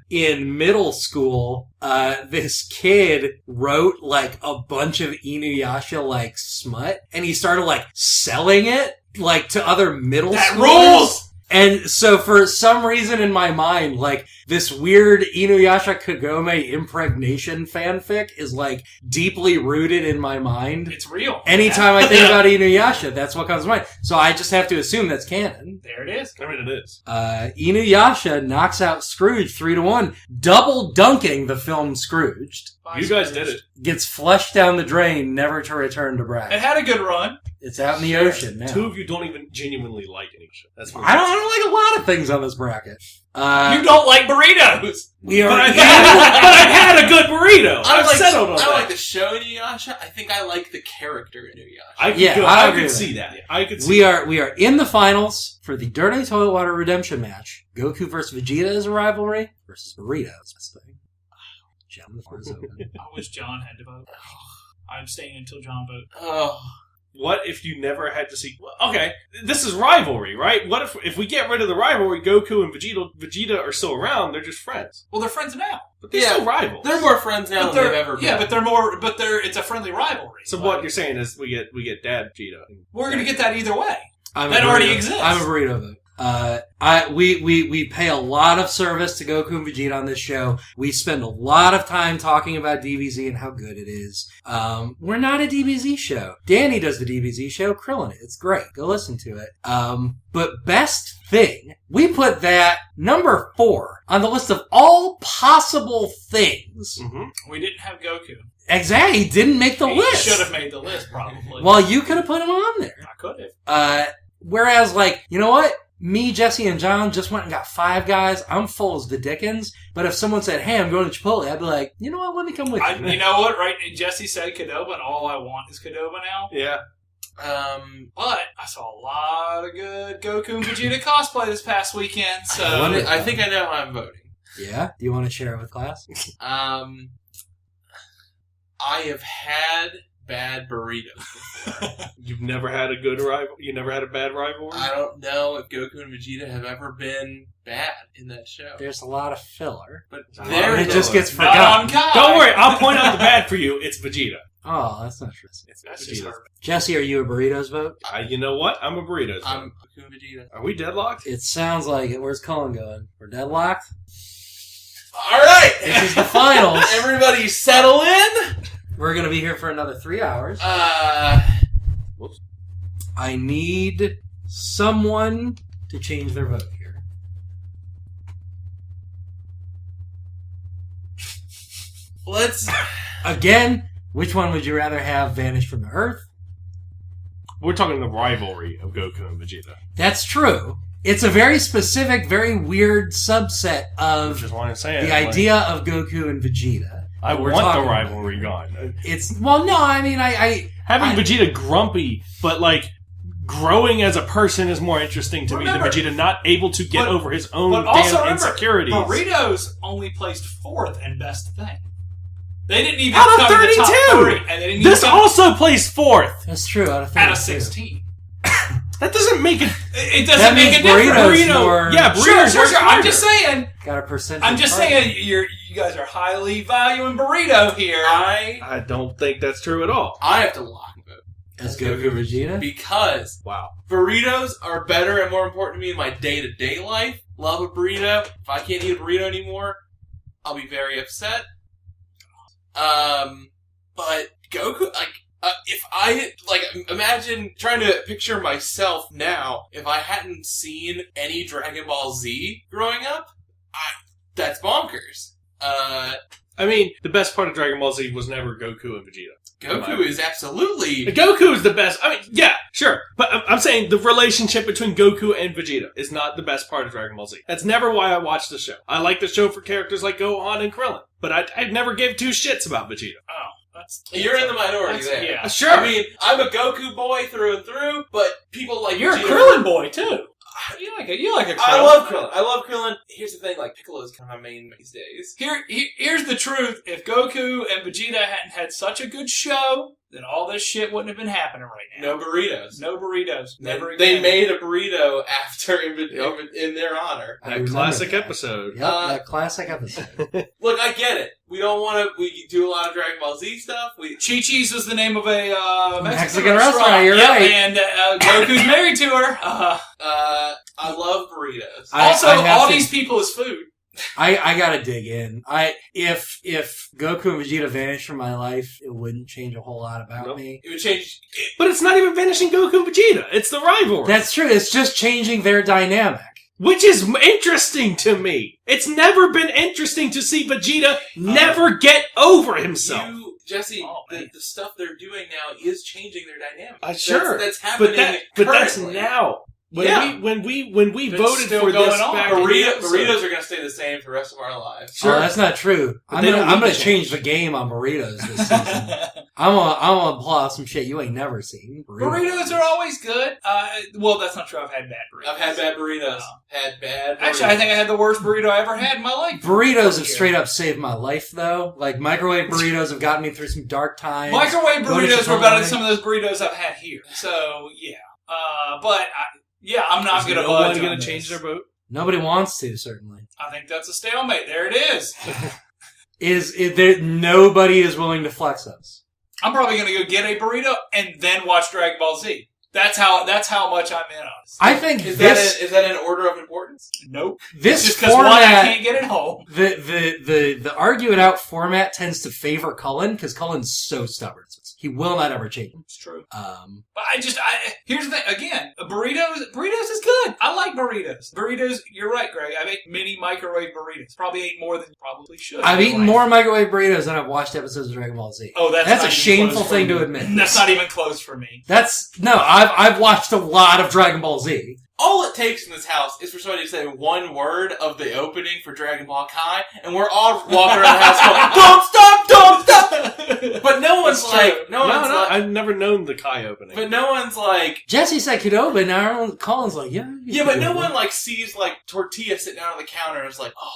In middle school, this kid wrote like a bunch of Inuyasha like smut, and he started like selling it like to other middle schoolers. That rules! And so for some reason in my mind, like, this weird Inuyasha Kagome impregnation fanfic is, like, deeply rooted in my mind. It's real. Anytime I think about Inuyasha, that's what comes to mind. So I just have to assume that's canon. There it is. I mean, it is. Inuyasha knocks out Scrooge 3-1, double dunking the film Scrooged. You guys did it. Gets flushed down the drain, never to return to bracket. It had a good run. It's out in the ocean now. Two of you don't even genuinely like Inuyasha. That's I don't like a lot of things on this bracket. You don't like burritos. But I've had a good burrito. I like the show Inuyasha. I think I like the character Inuyasha. I could see that. We are in the finals for the Dirty Toilet Water Redemption match. Goku versus Vegeta is a rivalry versus Burritos. John, the floor is open. I wish John had to vote. I'm staying until John votes. Oh. What if you never had to see... Okay, this is rivalry, right? What if we get rid of the rivalry, Goku and Vegeta are still around, they're just friends. Well, they're friends now. But they're still rivals. They're more friends now than they've ever been. Yeah, it's a friendly rivalry. So what you're saying is we get Dad Vegeta. We're going to get that either way. That already exists. I'm a burrito though. We pay a lot of service to Goku and Vegeta on this show. We spend a lot of time talking about DBZ and how good it is. We're not a DBZ show. Danny does the DBZ show, Krillin it. It's great. Go listen to it. But best thing, we put that number 4 on the list of all possible things. Mm-hmm. We didn't have Goku. Exactly. He didn't make the list. He should have made the list, probably. Well, you could have put him on there. I could have. Whereas, like, you know what? Me, Jesse, and John just went and got 5 guys. I'm full as the Dickens. But if someone said, hey, I'm going to Chipotle, I'd be like, you know what? Let me come with you. You know what? Right? Jesse said Qdoba, and all I want is Qdoba now. Yeah. But I saw a lot of good Goku and Vegeta cosplay this past weekend, so... I think I know how I'm voting. Yeah? Do you want to share it with class? I have had bad burritos before. You've never had a good rival? You never had a bad rivalry? I don't know if Goku and Vegeta have ever been bad in that show. There's a lot of filler. But There it just gets Not on forgotten. Kai. Don't worry, I'll point out the bad for you. It's Vegeta. Oh, that's not true. That's just Vegeta. her. Jesse, are you a burritos vote? You know what? I'm a burrito. I'm Goku and Vegeta. Are we deadlocked? It sounds like it. Where's Cullen going? We're deadlocked? Alright! This is the finals. Everybody settle in! We're going to be here for another 3 hours. Whoops. I need someone to change their vote here. Let's... Again, which one would you rather have vanish from the Earth? We're talking the rivalry of Goku and Vegeta. That's true. It's a very specific, very weird subset of Which is why I'm saying. the idea of Goku and Vegeta. I We're want the talking rivalry about. gone. It's, well, no, I mean, Having Vegeta grumpy, but like growing as a person is more interesting to Remember- me than Vegeta not able to get over his own But also damn remember, insecurities. Burritos only placed 4th in best thing. They didn't even Out of come in the top 32! 3, and they didn't This even come also placed 4th. That's true. Out of, out of 32. 16. That doesn't make it. It doesn't That make means a difference. burritos more- yeah, Sure, burritos. sure, work sure. I'm harder. just saying. Got a percentage. I'm just harder. saying. You guys are highly valuing burrito here. I don't think that's true at all. I have to lock vote. As Goku Vegeta? Because Wow. burritos are better and more important to me in my day-to-day life. Love a burrito. If I can't eat a burrito anymore, I'll be very upset. But Goku, if I, imagine trying to picture myself now, if I hadn't seen any Dragon Ball Z growing up, that's bonkers. I mean, the best part of Dragon Ball Z was never Goku and Vegeta. Goku is absolutely... Goku is the best. I mean, yeah, sure. But I'm saying the relationship between Goku and Vegeta is not the best part of Dragon Ball Z. That's never why I watched the show. I like the show for characters like Gohan and Krillin. But I never gave two shits about Vegeta. Oh, that's You're in the minority that's- there. Yeah. Sure. I mean, I'm a Goku boy through and through, but people like You're a Vegeta- Krillin boy too. You like a Krillin. I love Krillin. Here's the thing, Piccolo's kind of my main these days. Here's the truth. If Goku and Vegeta hadn't had such a good show, then all this shit wouldn't have been happening right now. No burritos. No burritos. Never They again. made a burrito after in their honor. I That remember classic that. episode. Yep, that classic episode. Look, I get it. We don't want to. We do a lot of Dragon Ball Z stuff. Chi-Chi's was the name of a Mexican restaurant, you're Yep, right. And Goku's married to her. I love burritos. Also, I have all to- these people is food. I gotta dig in. If Goku and Vegeta vanished from my life, it wouldn't change a whole lot about Nope. me. It would change. But it's not even finishing Goku and Vegeta. It's the rivalry. That's true. It's just changing their dynamic. Which is interesting to me. It's never been interesting to see Vegeta never get over himself. Jesse, Oh, man. the stuff they're doing now is changing their dynamic. Sure. That's happening. But that's currently. now. Yeah. When we It's voted still for going this on. back in the Burritos episode. are going to stay the same for the rest of our lives. Sure. Oh, that's not true. But I'm they gonna don't need I'm gonna to change change. the game on burritos this season. I'm gonna pull out some shit you ain't never seen. Burritos are always good. Well, that's not true. I've had bad burritos. I've had bad burritos. No. Had bad. Actually, I think I had the worst burrito I ever had in my life. Burritos have straight up saved my life, though. Like, microwave burritos have gotten me through some dark times. Microwave Go to burritos were better than Chipotle. some of those burritos I've had here. So yeah, I'm not Is going to no budge one on going to this. change their vote? Nobody wants to, certainly. I think that's a stalemate. There it is. Nobody is willing to flex us. I'm probably going to go get a burrito and then watch Dragon Ball Z. That's how much I'm in on it. I think Is this that an order of importance? Nope. this Just because one, I format, can't get it home. the argue it out format tends to favor Cullen because Cullen's so stubborn. He will not ever change. It's true. But Here's the thing. Again, burritos is good. I like burritos. Burritos, you're right, Greg. I've ate many microwave burritos. Probably ate more than you probably should. I've eaten more microwave burritos than I've watched episodes of Dragon Ball Z. Oh, that's a not even shameful close for thing me. to admit. That's not even close for me. I've watched a lot of Dragon Ball Z. All it takes in this house is for somebody to say one word of the opening for Dragon Ball Kai, and we're all walking around the house going, "Don't stop!" But no one's like, No, I've never known the Kai opening. but no one's like, Jesse said Kidoba, now Cullen's like, yeah. yeah, but no one like sees like tortilla sitting down on the counter and is like, "Oh,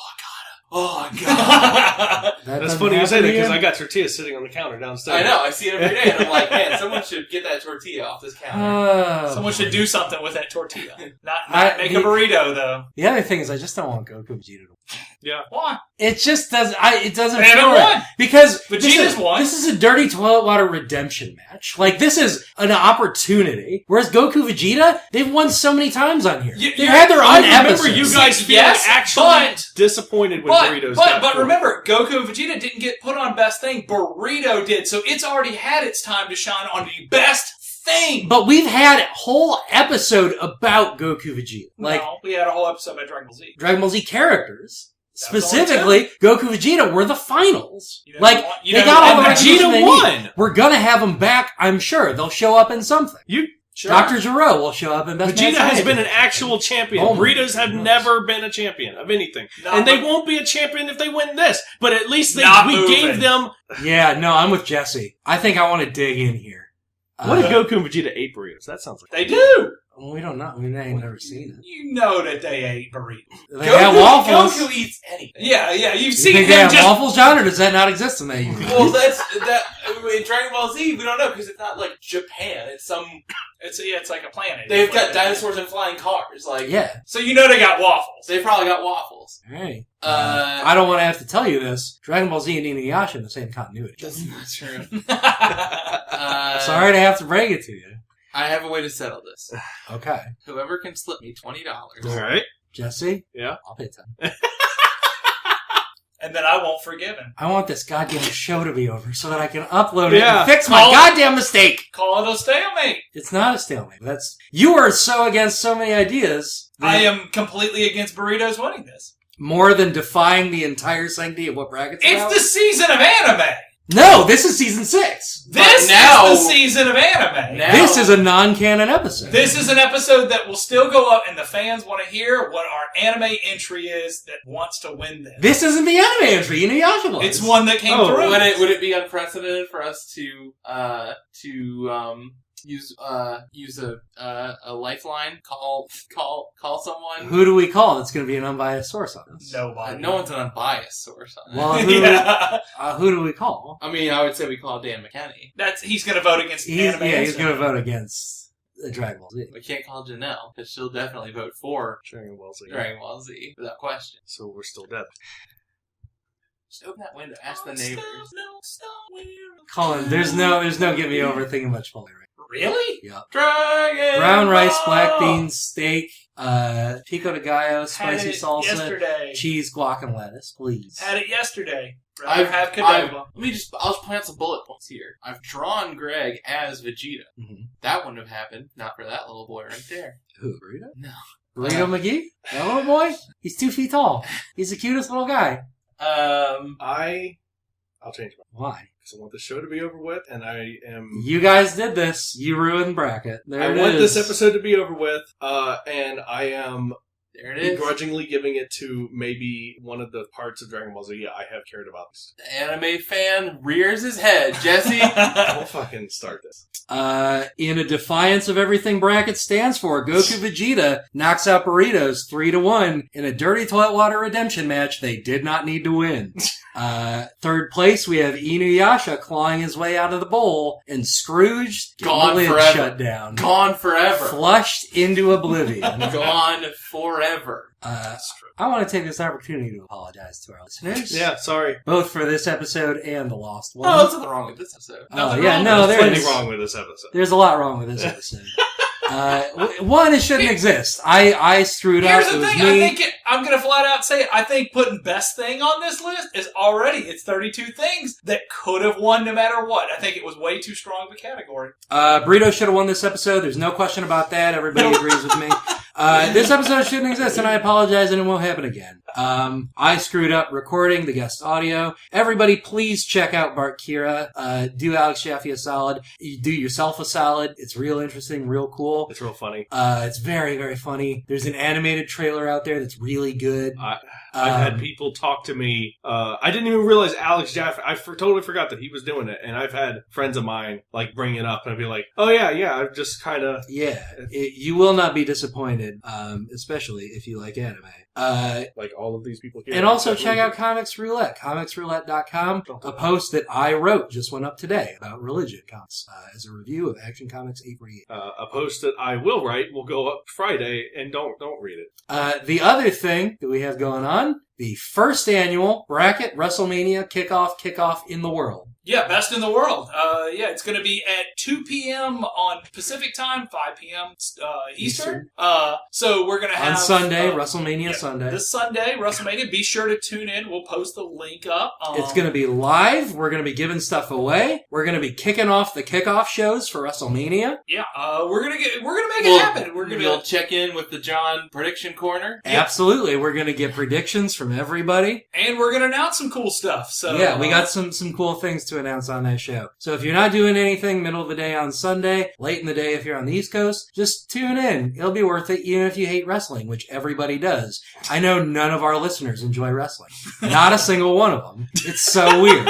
Oh, God. That's funny you say that because I got tortillas sitting on the counter downstairs. I know. I see it every day, and I'm like, man, someone should get that tortilla off this counter. Someone should do something with that tortilla. Not make a burrito, though. The other thing is, I just don't want Goku Vegeta to win. Yeah. Why? It just doesn't. It doesn't They feel haven't right won. because Vegeta's won. This is a dirty toilet water redemption match. Like this is an opportunity. Whereas Goku Vegeta, they've won so many times on here. They've had their own I remember episodes. you guys feeling actually disappointed when Burritos got But pulled. remember, Goku and Vegeta didn't get put on Best Thing. Burrito did, so it's already had its time to shine on the Best Thing. But we've had a whole episode about Goku Vegeta. Like No, we had a whole episode about Dragon Ball Z. Dragon Ball Z characters. That was Specifically, Goku Vegeta were the finals. You know, Like, you they know, got all and the recognition Vegeta they won. need. We're gonna have them back, I'm sure. They'll show up in something. Sure. Dr. Gero will show up in Best Vegeta Man has been Standing. an actual champion. Oh my Burritos have goodness. never been a champion of anything. No, and they but- won't be a champion if they win this. But at least we Not gave moving. them... Yeah, no, I'm with Jesse. I think I want to dig in here. What if Goku and Vegeta ate burritos? That sounds like... They do. Well, we don't know. We ain't never seen it. You know that they ate burritos. They have waffles. Goku eats anything. Yeah, you've You seen think they him have just... waffles, John, or does that not exist in that universe? Well, that in Dragon Ball Z, we don't know because it's not like Japan. It's some. It's like a planet. They've got dinosaurs and flying cars. Like, Yeah. So you know they got waffles. They probably got waffles. All right. Uh, I don't want to have to tell you this. Dragon Ball Z and Inuyasha in the same continuity. That's not true. Sorry to have to break it to you. I have a way to settle this. Okay. Whoever can slip me $20. All right. Jesse? Yeah? I'll pay 10. And then I won't forgive him. I want this goddamn show to be over so that I can upload it Yeah. and fix my goddamn mistake. Call it a stalemate. It's not a stalemate. You are so against so many ideas. that I am completely against burritos winning this. more than defying the entire sanctity of what brackets It's about. the season of anime. No, this is season 6. This now- is the season of anime. Now- This is a non-canon episode. This is an episode that will still go up, and the fans want to hear what our anime entry is that wants to win this. This isn't the anime entry. Inuyasha was. It's one that came Oh, through. Would it be unprecedented for us to use a lifeline? Call someone. Who do we call that's going to be an unbiased source on this? Nobody. No one's an unbiased source on it. Well, who do we call? I mean, I would say we call Dan McKenney. He's going to vote against anime. He's entry. going to vote against the Dragon Ball Z. We can't call Janelle because she'll definitely vote for Dragon Ball Z. Dragon Ball Z without question. So we're still dead. Just open that window. Ask the neighbors. Colin, there's no get me over thinking about Chipotle right Really? Yeah. Dragon Brown rice, Ball! black beans, steak, pico de gallo, Had spicy it salsa, yesterday. cheese, guac, and lettuce, please. Had it yesterday. I've Rather have Qdoba. I'll just point out some bullet points here. I've drawn Greg as Vegeta. Mm-hmm. That wouldn't have happened, not for that little boy right there. Who, Burrito? No. Burrito McGee? That little boy? He's 2 feet tall. He's the cutest little guy. I'll change mine. Why? Because I want the show to be over with, and I am... You guys did this. You ruined the bracket. There I it want is. this episode to be over with, and I am There it is. begrudgingly giving it to maybe one of the parts of Dragon Ball Z I have cared about. The anime fan rears his head. Jesse? Don't fucking start this. In a defiance of everything bracket stands for, Goku Vegeta knocks out Burritos 3-1 in a dirty toilet water redemption match they did not need to win. Third place, we have Inuyasha clawing his way out of the bowl, and Scrooge getting Gone the lid forever. shut down. Gone forever. Flushed into oblivion. Gone forever. I want to take this opportunity to apologize to our listeners. Yeah, sorry. Both for this episode and the lost one. Oh, there's nothing wrong with this episode. Nothing yeah, wrong no, There's there plenty is. wrong with this episode. There's a lot wrong with this episode. One, it shouldn't exist. I screwed up. Here's It the was thing. me. I'm going to flat out say it. I think putting best thing on this list is already, it's 32 things that could have won no matter what. I think it was way too strong of a category. Burrito should have won this episode. There's no question about that. Everybody agrees with me. This episode shouldn't exist, and I apologize, and it won't happen again. I screwed up recording the guest audio. Everybody, please check out Bartkira. Do Alex Jaffe a solid. You do yourself a solid. It's real interesting, real cool. It's real funny. It's very, very funny. There's an animated trailer out there that's really good. I've had people talk to me. I didn't even realize Alex Jaffe. I totally forgot that he was doing it, and I've had friends of mine like bring it up, and I'd be like, "Oh yeah, I've just kind of Yeah, you will not be disappointed recommended, especially if you like anime. Like all of these people here. And also check out Comics Roulette, comicsroulette.com. A post that I wrote just went up today about religion comics as a review of Action Comics 848. A post that I will write will go up Friday, and don't read it. The other thing that we have going on, the first annual Bracket WrestleMania kickoff in the world. Yeah, best in the world. It's going to be at 2 p.m. on Pacific time, 5 p.m. Eastern. So we're going to have... On Sunday, WrestleMania Sunday. This Sunday, WrestleMania. Be sure to tune in. We'll post the link up. It's going to be live. We're going to be giving stuff away. We're going to be kicking off the kickoff shows for WrestleMania. Yeah, we're going to make it happen. We'll check in with the John Prediction Corner. Yeah. Absolutely. We're going to get predictions from everybody. And we're going to announce some cool stuff. So yeah, we got some cool things to announce on that show. So if you're not doing anything middle of the day on Sunday, late in the day if you're on the East Coast, just tune in. It'll be worth it even if you hate wrestling, which everybody does. I know none of our listeners enjoy wrestling. Not a single one of them. It's so weird.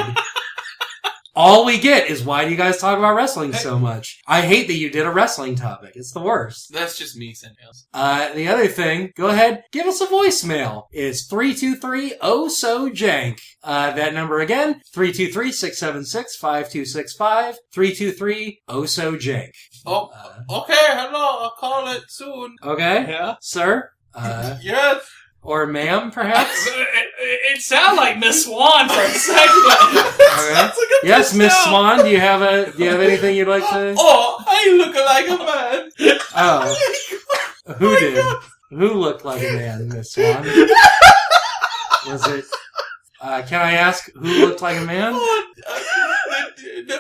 All we get is, why do you guys talk about wrestling so much? I hate that you did a wrestling topic. It's the worst. That's just me sending us. The other thing, go ahead, give us a voicemail. It's 323-OH-SO-JANK. That number again, 323-676-5265, 323-OH-SO-JANK. Oh, okay, hello, I'll call it soon. Okay? Yeah? Sir? Yes. Or ma'am, perhaps? It sounded like Miss Swan for a second. Okay. Yes, Miss Swan, do you have anything you'd like to... Oh, I look like a man. Oh. Who did? God. Who looked like a man, Miss Swan? Was it... can I ask who looked like a man? The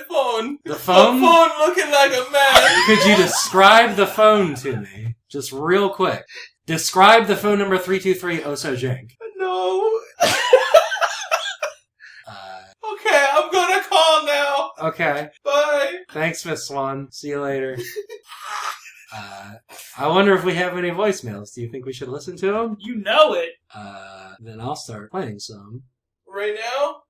phone. The phone? The phone looking like a man. Could you describe the phone to me? Just real quick. Describe the phone number 323-OH-SO-JANK. No. Okay, I'm gonna call now. Okay. Bye. Thanks, Miss Swan. See you later. I wonder if we have any voicemails. Do you think we should listen to them? You know it. Then I'll start playing some. Right now?